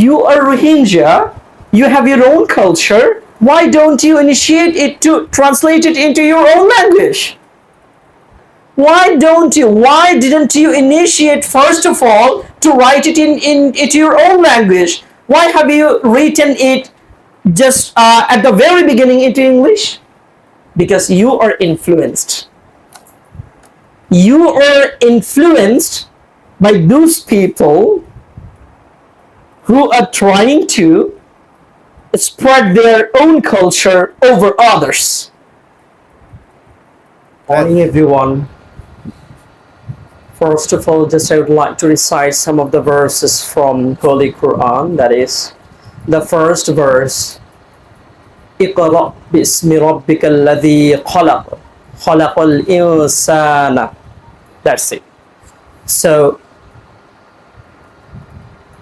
you are Rohingya, you have your own culture. Why don't you initiate it to translate it into your own language? Why didn't you initiate first of all to write it into your own language? Why have you written it just at the very beginning into English? Because you are influenced. You are influenced by those people who are trying to spread their own culture over others. Morning, everyone. First of all, just I would like to recite some of the verses from Holy Quran. That is, the first verse, اقرأ باسم ربك الذي خلق خلق الإنسان. That's it. So,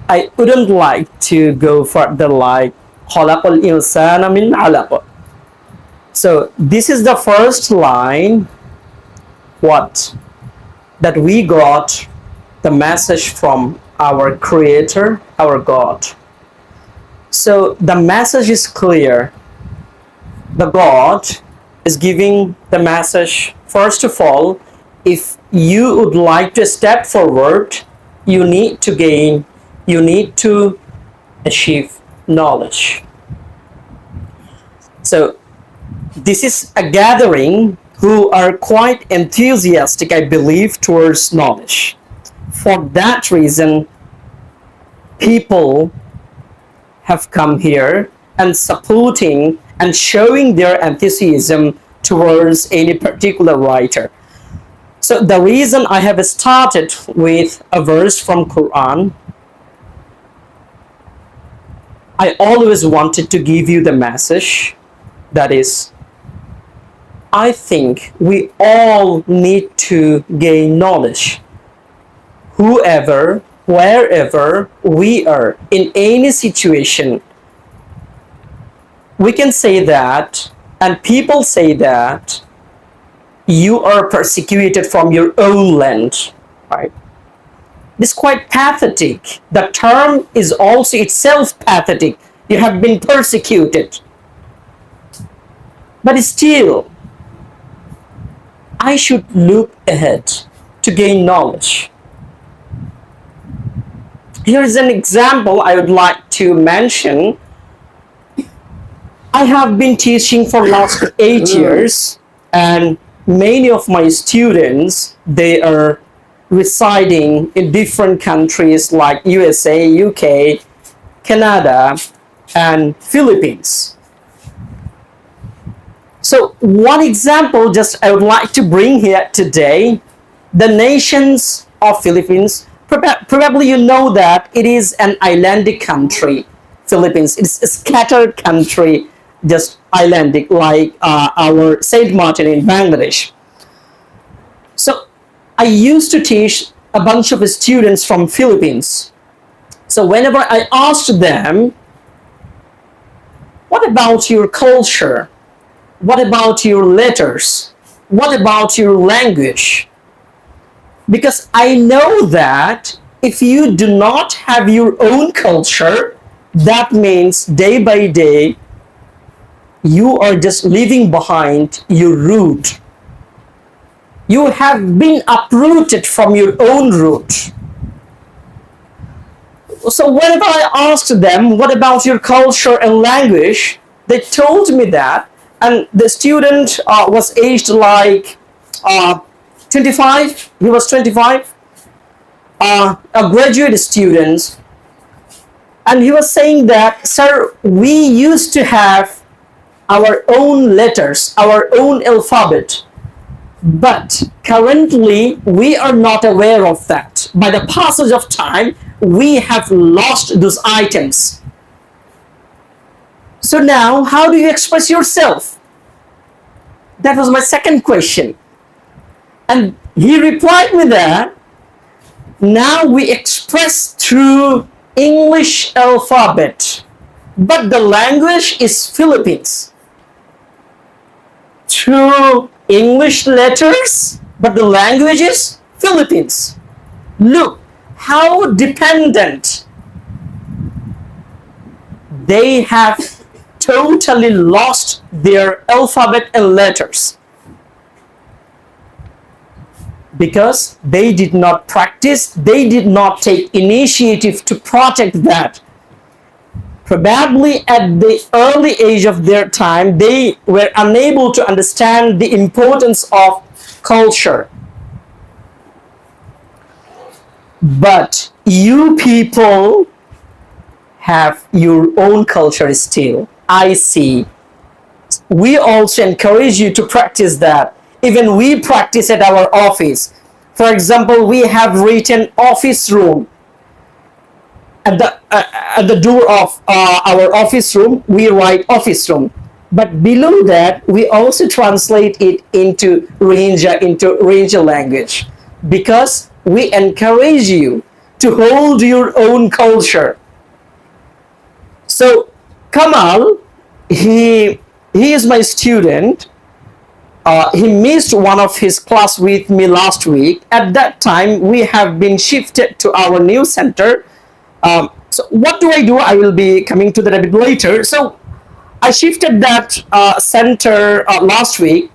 I wouldn't like to go further like خلق الإنسان من علق. So, this is the first line. What? That we got the message from our Creator, our God. So the message is clear. The God is giving the message. First of all, if you would like to step forward, you need to achieve knowledge. So this is a gathering who are quite enthusiastic, I believe, towards knowledge. For that reason, people have come here and supporting and showing their enthusiasm towards any particular writer. So the reason I have started with a verse from Quran, I always wanted to give you the message that is, I think we all need to gain knowledge. Whoever, wherever we are, in any situation, we can say that, and people say that, you are persecuted from your own land, right? It's quite pathetic. The term is also itself pathetic. You have been persecuted. But still, I should look ahead to gain knowledge. Here is an example I would like to mention. I have been teaching for last 8 years, and many of my students, they are residing in different countries like USA, UK, Canada, and Philippines. So one example just I would like to bring here today, the nations of Philippines, probably you know that it is an islandic country, Philippines. It's a scattered country, just islandic like our Saint Martin in Bangladesh. So I used to teach a bunch of students from Philippines. So whenever I asked them, what about your culture? What about your letters? What about your language? Because I know that if you do not have your own culture, that means day by day, you are just leaving behind your root. You have been uprooted from your own root. So whenever I asked them, what about your culture and language? They told me that, and the student was aged like 25. He was 25, a graduate student, and he was saying that, sir, we used to have our own letters, our own alphabet, but currently we are not aware of that. By the passage of time, we have lost those items. So now, how do you express yourself? That was my second question. And he replied me that, now we express through English alphabet, but the language is Philippines. Through English letters, but the language is Philippines. Look how dependent they have totally lost their alphabet and letters because they did not practice, they did not take initiative to protect that. Probably at the early age of their time, they were unable to understand the importance of culture. But you people have your own culture still. I see. We also encourage you to practice that. Even we practice at our office. For example, we have written office room at the door of our office room. We write office room, but below that we also translate it into Rohingya language, because we encourage you to hold your own culture. So Kamal, he is my student. He missed one of his class with me last week. At that time, we have been shifted to our new center. So what do? I will be coming to that a bit later. So I shifted that center last week,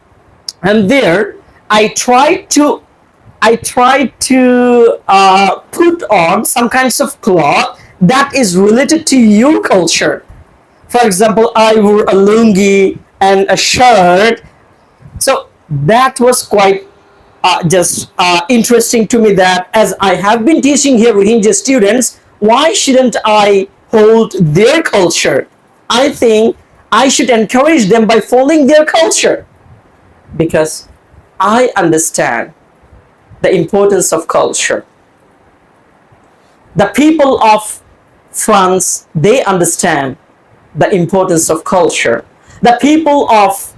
and there I tried to put on some kinds of cloth that is related to your culture. For example, I wore a lungi and a shirt. So that was quite just interesting to me, that as I have been teaching here Rohingya students, why shouldn't I hold their culture? I think I should encourage them by following their culture, because I understand the importance of culture. The people of France, they understand the importance of culture. The people of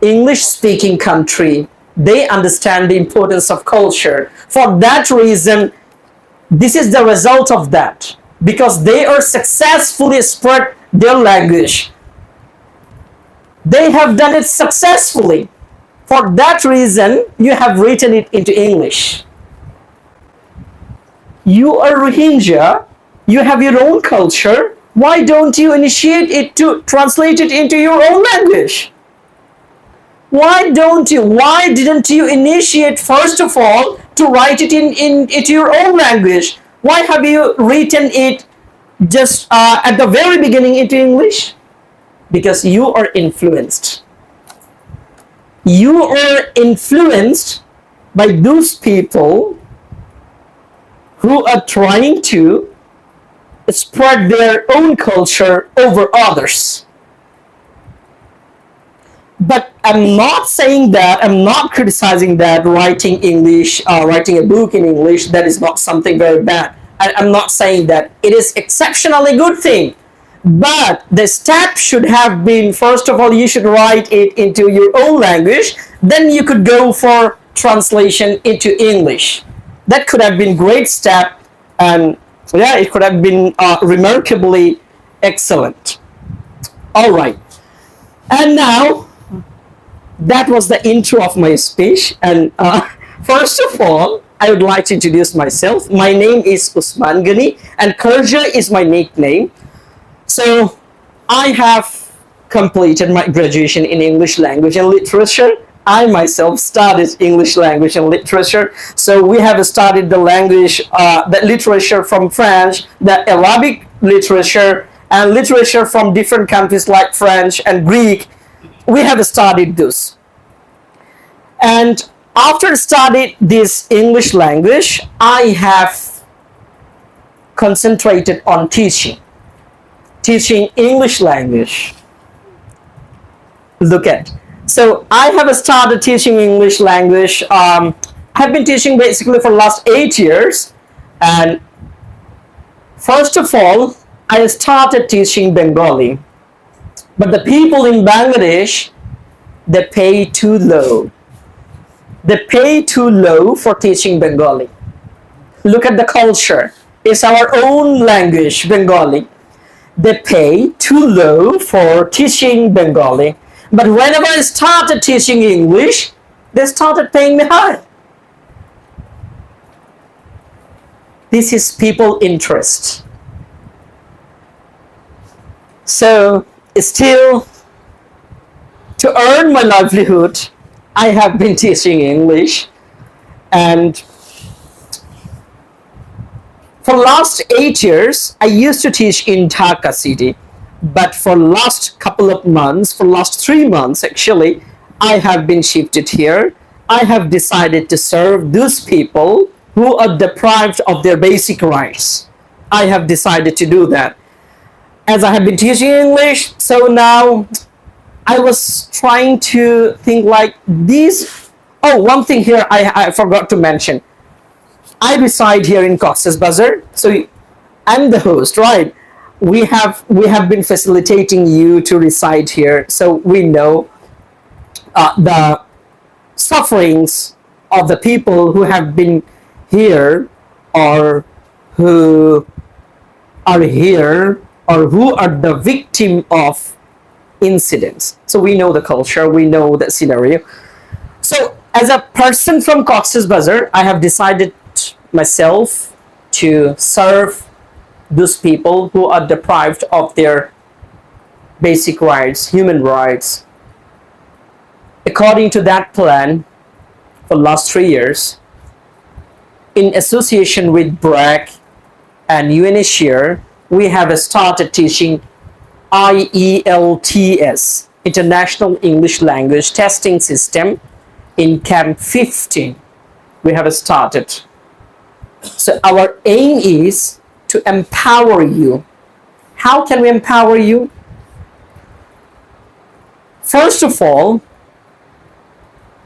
English speaking country, they understand the importance of culture. For that reason, this is the result of that, because they are successfully spread their language. They have done it successfully. For that reason, you have written it into English. You are Rohingya, you have your own culture. Why don't you initiate it to translate it into your own language? Why didn't you initiate first of all to write it into your own language? Why have you written it just at the very beginning into English? Because you are influenced. You are influenced by those people who are trying to spread their own culture over others. But I'm not saying that, I'm not criticizing that writing English, writing a book in English, that is not something very bad. I'm not saying that. It is exceptionally good thing. But the step should have been, first of all, you should write it into your own language, then you could go for translation into English. That could have been great step, and yeah, it could have been remarkably excellent. All right. And now, that was the intro of my speech. And first of all, I would like to introduce myself. My name is Osman Goni, and Kurja is my nickname. So I have completed my graduation in English language and literature. I myself studied English language and literature. So we have studied the language, the literature from French, the Arabic literature, and literature from different countries like French and Greek. We have studied this. And after studying this English language, I have concentrated on teaching English language. Look at. So I have started teaching English language. I've been teaching basically for the last 8 years. And first of all, I started teaching Bengali. But the people in Bangladesh, they pay too low. They pay too low for teaching Bengali. Look at the culture. It's our own language, Bengali. They pay too low for teaching Bengali. But whenever I started teaching English, they started paying me high. This is people interest. So still, to earn my livelihood, I have been teaching English, and for last 8 years, I used to teach in Dhaka city, but for last couple of months, for last 3 months actually, I have been shifted here. I have decided to serve those people who are deprived of their basic rights. I have decided to do that. As I have been teaching English, so now I was trying to think like these. Oh, one thing here I forgot to mention. I reside here in Cox's Bazar, so I'm the host, right? We have been facilitating you to reside here, so we know the sufferings of the people who have been here, or who are here, or who are the victim of incidents. So we know the culture, we know the scenario. So as a person from Cox's Bazar, I have decided myself to serve those people who are deprived of their basic rights, human rights. According to that plan, for the last 3 years, in association with BRAC and UNHCR, we have started teaching IELTS, International English Language Testing System, in Camp 15. We have started. So our aim is to empower you. How can we empower you? First of all,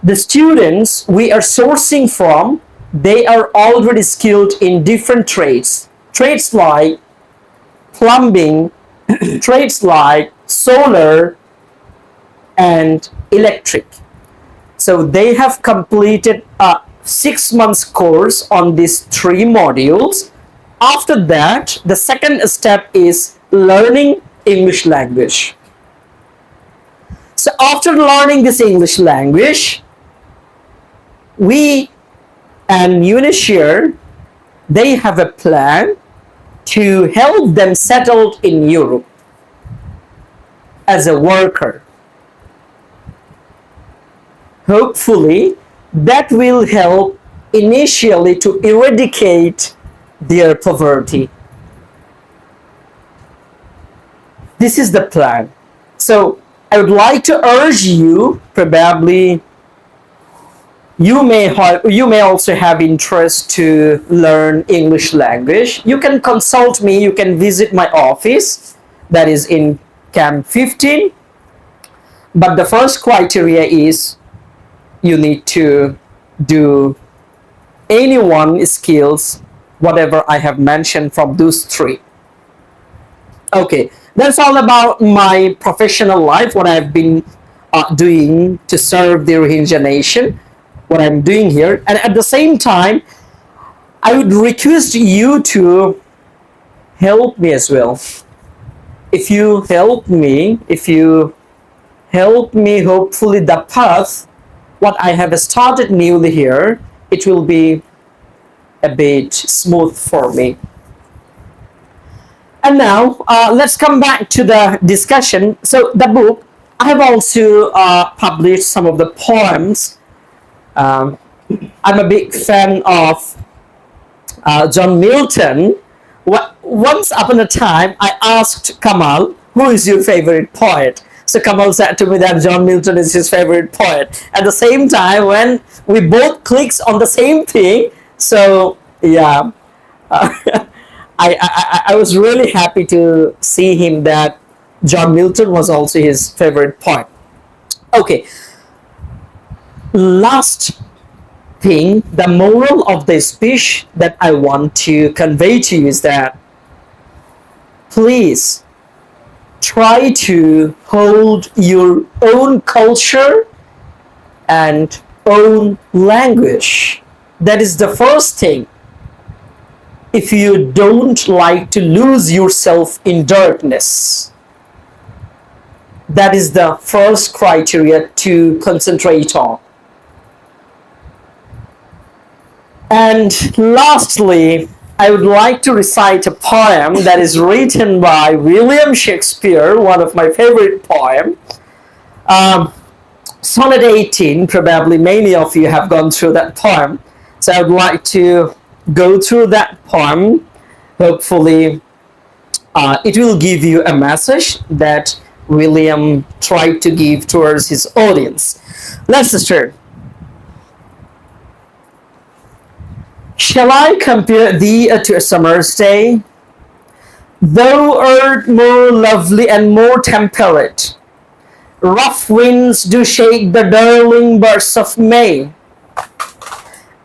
the students we are sourcing from, they are already skilled in different trades. Trades like plumbing, trades like solar and electric. So they have completed a 6 months course on these 3 modules. After that, the second step is learning English language. So after learning this English language, we and UNHCR, they have a plan to help them settle in Europe as a worker. Hopefully, that will help initially to eradicate their poverty. This is the plan. So I would like to urge you, probably you may also have interest to learn English language. You can consult me, you can visit my office that is in Camp 15. But the first criteria is you need to do any one skills, whatever I have mentioned from those 3. Okay, that's all about my professional life, what I've been doing to serve the Rohingya nation, what I'm doing here. And at the same time, I would request you to help me as well. If you help me, hopefully the path, what I have started newly here, it will be a bit smooth for me. And now, let's come back to the discussion. So the book, I have also published some of the poems. I'm a big fan of John Milton. Once upon a time, I asked Kamal, who is your favorite poet? So Kamal said to me that John Milton is his favorite poet. At the same time, when we both clicked on the same thing, so yeah, I was really happy to see him that John Milton was also his favorite poet. Okay, last thing, the moral of the speech that I want to convey to you is that please try to hold your own culture and own language. That is the first thing. If you don't like to lose yourself in darkness, that is the first criteria to concentrate on. And lastly, I would like to recite a poem that is written by William Shakespeare, one of my favorite poems. Um, Sonnet 18, probably many of you have gone through that poem. So I would like to go through that poem. Hopefully, it will give you a message that William tried to give towards his audience. Let's start. Shall I compare thee to a summer's day? Thou art more lovely and more temperate. Rough winds do shake the darling bursts of May,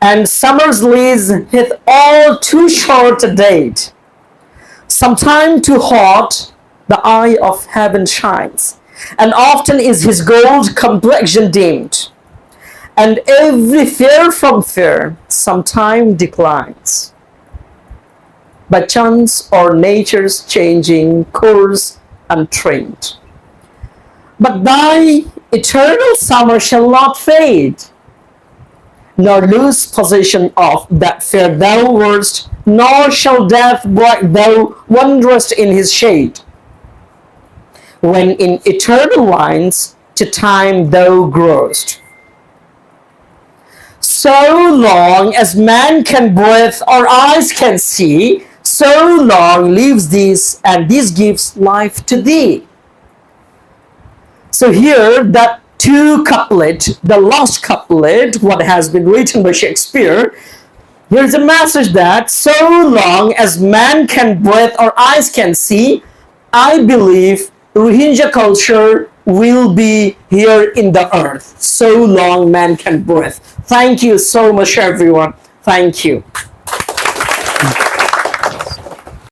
and summer's lease hath all too short a date. Sometime too hot the eye of heaven shines, and often is his gold complexion dimmed, and every fair from fair sometime declines, by chance or nature's changing course untrained. But thy eternal summer shall not fade, nor lose possession of that fair thou wast, nor shall death blight thou wanderest in his shade, when in eternal lines to time thou growest. So long as man can breathe or eyes can see, so long lives this, and this gives life to thee. So here, that two couplet, the last couplet, what has been written by Shakespeare, here's a message that so long as man can breathe or eyes can see, I believe Rohingya culture will be here in the earth. So long man can breathe. Thank you so much, everyone. Thank you.